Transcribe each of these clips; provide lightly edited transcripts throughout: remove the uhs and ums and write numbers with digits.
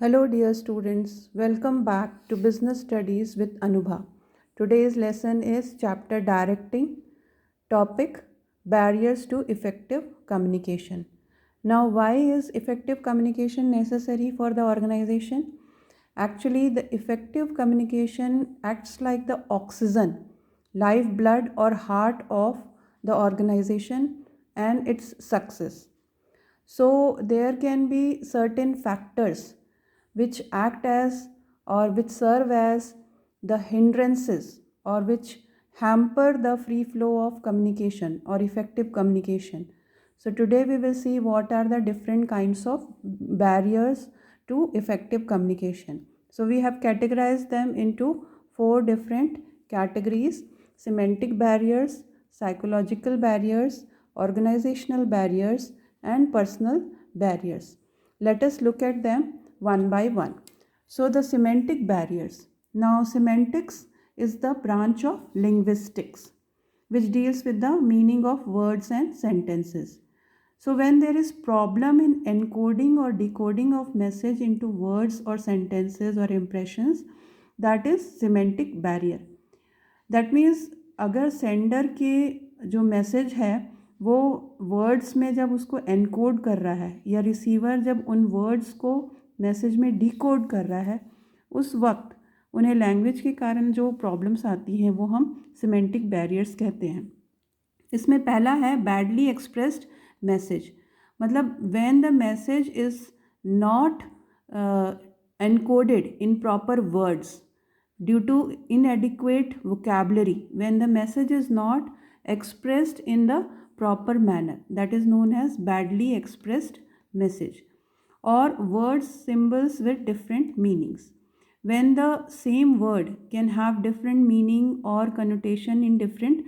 Hello, dear students. Welcome back to Business Studies with Anubha. Today's lesson is Chapter Directing, topic Barriers to Effective Communication. Now, why is effective communication necessary for the organization? Actually, the effective communication acts like the oxygen, lifeblood, or heart of the organization and its success. So, there can be certain factors which act as or which serve as the hindrances or which hamper the free flow of communication or effective communication. So, today we will see what are the different kinds of barriers to effective communication. So, we have categorized them into four different categories: semantic barriers, psychological barriers, organizational barriers, and personal barriers. Let us look at them one by one. So, the semantic barriers. Now, semantics is the branch of linguistics which deals with the meaning of words and sentences. So, when there is problem in encoding or decoding of message into words or sentences or impressions, that is semantic barrier. That means अगर sender के जो message है वो words में जब उसको encode कर रहा है या रिसीवर जब उन वर्ड्स को मैसेज में डिकोड कर रहा है, उस वक्त उन्हें लैंग्वेज के कारण जो प्रॉब्लम्स आती हैं वो हम सिमेंटिक बैरियर्स कहते हैं. इसमें पहला है बैडली एक्सप्रेस्ड मैसेज. मतलब when the message is not encoded in proper words due to inadequate vocabulary, when the message is not expressed in the proper manner, that is known as badly expressed message. Or words symbols with different meanings, when the same word can have different meaning or connotation in different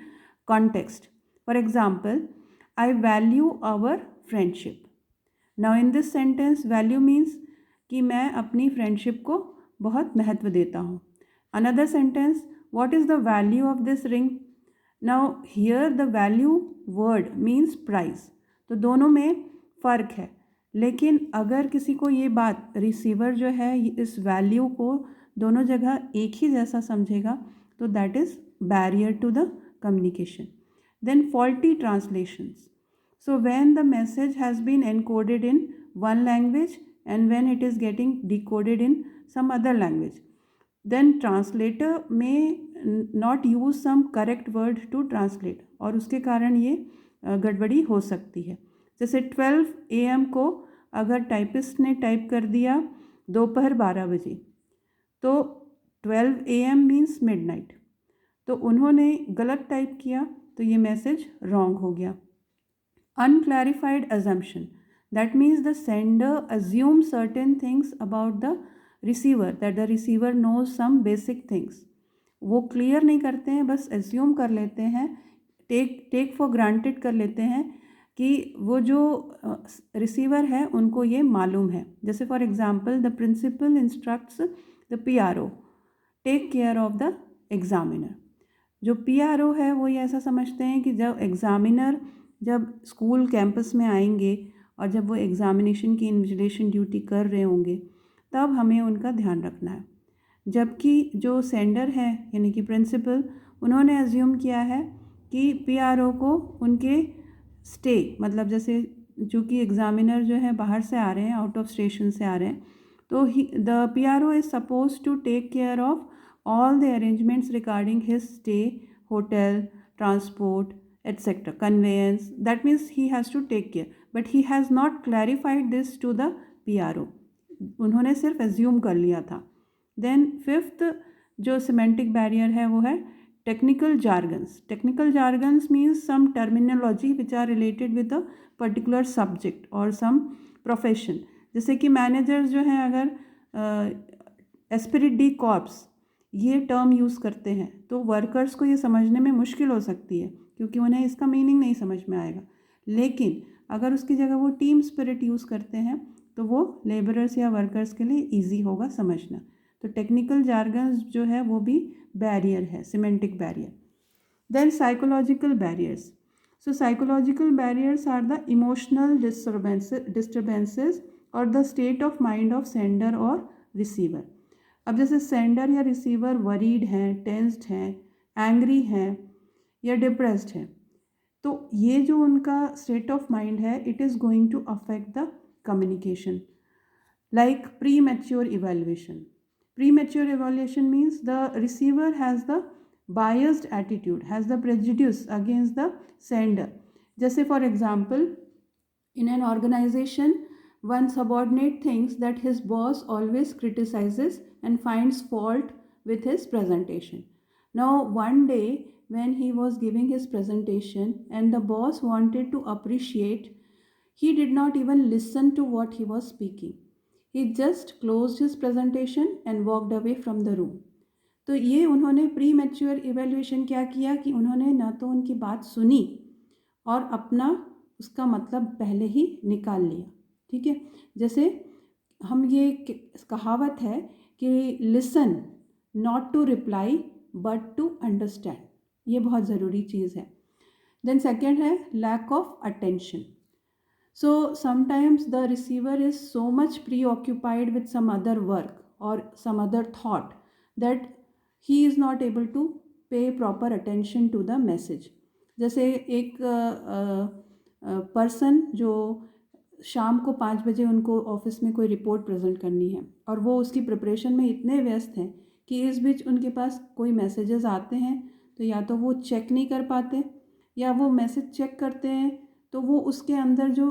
context. For example, I value our friendship. Now in this sentence value means कि मैं अपनी friendship को बहुत महत्व देता हूँ. Another sentence, what is the value of this ring? Now here the value word means price. तो दोनों में फ़र्क है. लेकिन अगर किसी को ये बात रिसीवर जो है इस वैल्यू को दोनों जगह एक ही जैसा समझेगा तो that is barrier to the communication. Then faulty translations. So when the message has been encoded in one language and when it is getting decoded in some other language, then translator may not use some correct word to translate और उसके कारण ये गड़बड़ी हो सकती है. जैसे 12 AM को अगर टाइपिस्ट ने टाइप कर दिया दोपहर 12 बजे तो 12 AM मीन्स मिडनाइट, तो उन्होंने गलत टाइप किया तो ये मैसेज रॉन्ग हो गया. Unclarified assumption, that means the sender assumes certain things about the receiver, that the receiver knows some basic things. वो क्लियर नहीं करते हैं, बस एज्यूम कर लेते हैं, टेक फॉर ग्रांटेड कर लेते हैं कि वो जो रिसीवर है उनको ये मालूम है. जैसे for example the principal instructs the PRO take care of the examiner. जो PRO है वो ये ऐसा समझते हैं कि जब एग्जामिनर जब स्कूल कैंपस में आएंगे और जब वो एग्ज़ामिनेशन की इन्विजिलेशन ड्यूटी कर रहे होंगे तब हमें उनका ध्यान रखना है. जबकि जो सेंडर है यानी कि प्रिंसिपल, उन्होंने एज्यूम किया है कि PRO को उनके स्टे, मतलब जैसे चूँकि एग्ज़ामिनर जो है बाहर से आ रहे हैं, आउट ऑफ स्टेशन से आ रहे हैं, तो the PRO is suppose to take care of all the arrangements regarding his stay, hotel, transport, etc., conveyance. That means he has to take care, but he has not clarified this to the PRO. उन्होंने सिर्फ assume कर लिया था. Then fifth जो semantic barrier है वो है technical jargons. Technical jargons means some terminology which are related with a particular subject और सम प्रोफेशन. जैसे कि मैनेजर्स जो हैं अगर एस्पिरिट डी कॉर्प्स ये टर्म यूज़ करते हैं तो वर्कर्स को ये समझने में मुश्किल हो सकती है क्योंकि उन्हें इसका मीनिंग नहीं समझ में आएगा. लेकिन अगर उसकी जगह वो टीम स्पिरिट यूज़ करते हैं तो वो लेबरर्स या वर्कर्स के लिए इजी होगा समझना. तो टेक्निकल जार्गन्स जो है वो भी बैरियर है, semantic barrier. Then psychological barriers. So psychological barriers are the emotional disturbances और the state of mind of sender और रिसीवर। अब जैसे सेंडर या रिसीवर वरीड हैं, टेंस्ड हैं, एंग्री हैं या डिप्रेस्ड हैं, तो ये जो उनका स्टेट ऑफ माइंड है, it is going to affect the communication. Like premature evaluation. Premature evaluation means the receiver has the biased attitude, has the prejudice against the sender. जैसे for example, in an organization, one subordinate thinks that his boss always criticizes and finds fault with his presentation. Now, one day when he was giving his presentation and the boss wanted to appreciate, he did not even listen to what he was speaking. He just closed his presentation and walked away from the room. तो ये उन्होंने pre mature evaluation क्या किया कि उन्होंने ना तो उनकी बात सुनी और अपना उसका मतलब पहले ही निकाल लिया। ठीक है, जैसे हम ये कहावत है कि listen not to reply but to understand, ये बहुत ज़रूरी चीज़ है। देन सेकेंड है lack of attention. So sometimes the receiver is so much preoccupied with some other work or some other thought that he is not able to pay proper attention to the message. जैसे एक person जो शाम को 5 बजे उनको office में कोई report present करनी है और वो उसकी प्रिपरेशन में इतने व्यस्त हैं कि इस बीच उनके पास कोई मैसेजेस आते हैं तो या तो वो चेक नहीं कर पाते, या वो मैसेज चेक करते हैं तो वो उसके अंदर जो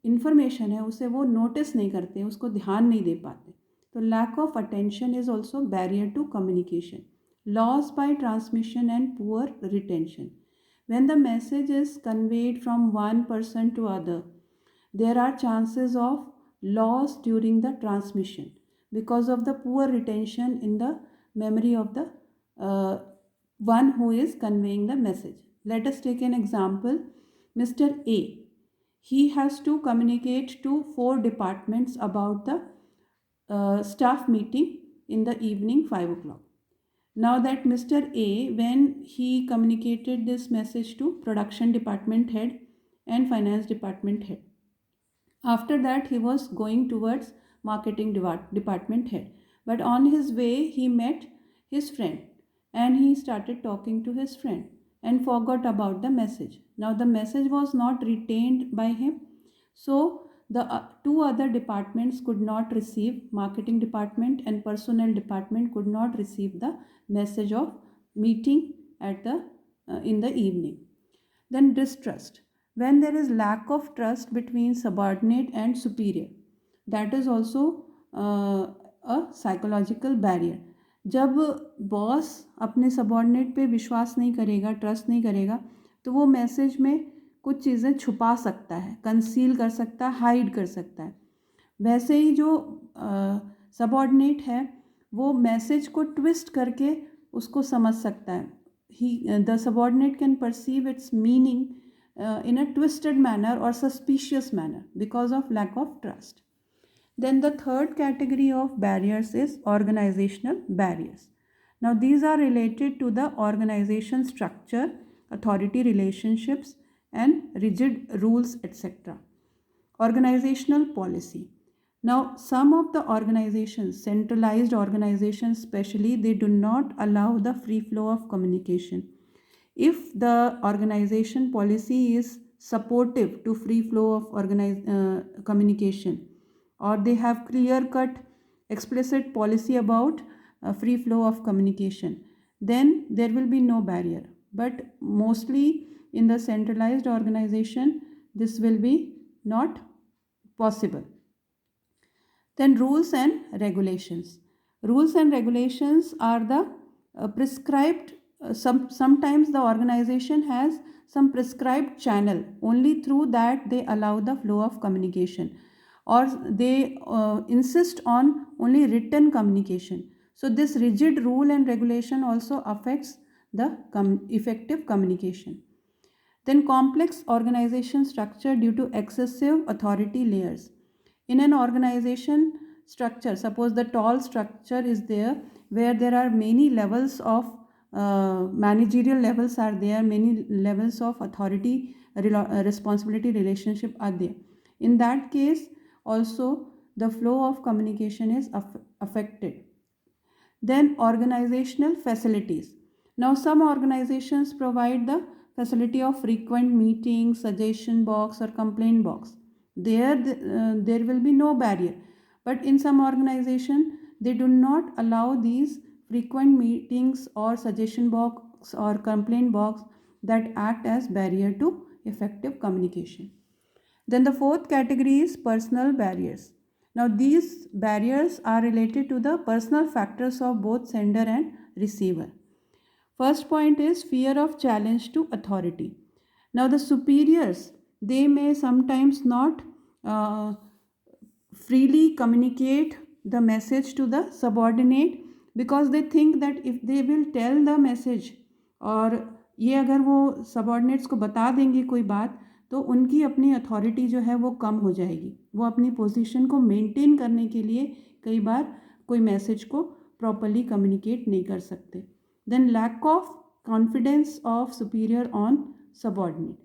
इन्फॉर्मेशन है उसे वो नोटिस नहीं करते, उसको ध्यान नहीं दे पाते। तो lack of attention is also barrier to communication, loss by transmission and poor retention. When the message is conveyed from one person to other, there are chances of loss during the transmission because of the poor retention in the memory of the one who is conveying the message. Let us take an example. Mr. A, he has to communicate to 4 departments about the staff meeting in the evening 5 o'clock. Now that Mr. A, when he communicated this message to production department head and finance department head, after that he was going towards marketing department head, but on his way he met his friend and he started talking to his friend and forgot about the message. Now the message was not retained by him, so the 2 other departments could not receive, marketing department and personnel department could not receive the message of meeting at the in the evening. Then distrust. When there is lack of trust between subordinate and superior, that is also a psychological barrier. जब boss अपने subordinate पे विश्वास नहीं करेगा, trust नहीं करेगा, तो वो मैसेज में कुछ चीज़ें छुपा सकता है, कंसील कर सकता है, हाइड कर सकता है। वैसे ही जो सबॉर्डिनेट है वो मैसेज को ट्विस्ट करके उसको समझ सकता है। The subordinate can perceive its meaning in a twisted manner or suspicious manner because of lack of trust. Then the third category of barriers is organizational barriers. Now these are related to the organization structure, authority relationships and rigid rules, etc. Organizational policy. Now some of the organizations, centralized organizations especially, they do not allow the free flow of communication. If the organization policy is supportive to free flow of communication, or they have clear cut explicit policy about free flow of communication, then there will be no barrier. But mostly in the centralized organization this will be not possible. Then rules and regulations. Rules and regulations are the prescribed, sometimes the organization has some prescribed channel, only through that they allow the flow of communication, or they insist on only written communication. So this rigid rule and regulation also affects the effective communication. Then complex organization structure due to excessive authority layers. In an organization structure, suppose the tall structure is there where there are many levels of managerial levels are there, many levels of authority responsibility relationship are there. In that case also the flow of communication is affected. Then organizational facilities. Now some organizations provide the facility of frequent meetings, suggestion box or complaint box. There will be no barrier. But in some organization, they do not allow these frequent meetings or suggestion box or complaint box that act as barrier to effective communication. Then the fourth category is personal barriers. Now these barriers are related to the personal factors of both sender and receiver. First point is fear of challenge to authority. Now the superiors, they may sometimes not uh, freely communicate the message to the subordinate because they think that if they will tell the message और ये अगर वो subordinates को बता देंगे कोई बात तो उनकी अपनी अथॉरिटी जो है वो कम हो जाएगी, वो अपनी पोजीशन को मेंटेन करने के लिए कई बार कोई मैसेज को प्रॉपरली कम्युनिकेट नहीं कर सकते. Then lack of confidence of superior on subordinate.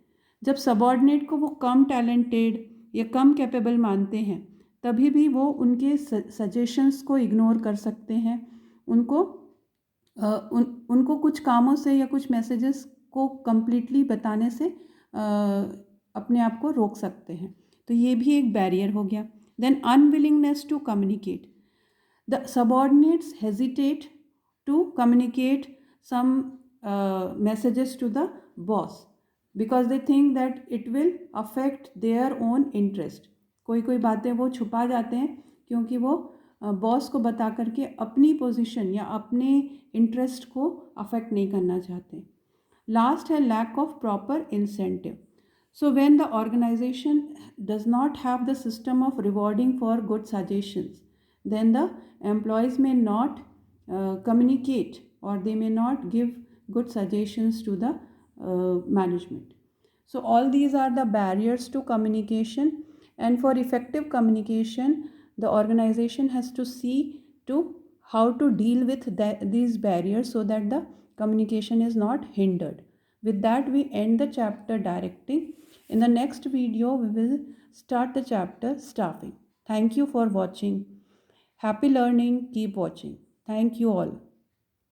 जब सबॉर्डिनेट को वो कम टैलेंटेड या कम कैपेबल मानते हैं तभी भी वो उनके सजेशंस को इग्नोर कर सकते हैं, उनको कुछ कामों से या कुछ मैसेजेस को कम्प्लीटली बताने से अपने आप को रोक सकते हैं. तो ये भी एक बैरियर हो गया. Then unwillingness to communicate. The subordinates hesitate to communicate some messages to the boss because they think that it will affect their own interest. कोई बातें वो छुपा जाते हैं क्योंकि वो बॉस को बता करके अपनी पोजीशन या अपने इंटरेस्ट को अफेक्ट नहीं करना चाहते. लास्ट है lack of proper incentive. So when the organization does not have the system of rewarding for good suggestions then the employees may not communicate or they may not give good suggestions to the management. So all these are the barriers to communication, and for effective communication the organization has to see to how to deal with these barriers so that the communication is not hindered. With that we end the chapter directing. In the next video we will start the chapter staffing. Thank you for watching. Happy learning. Keep watching. Thank you all.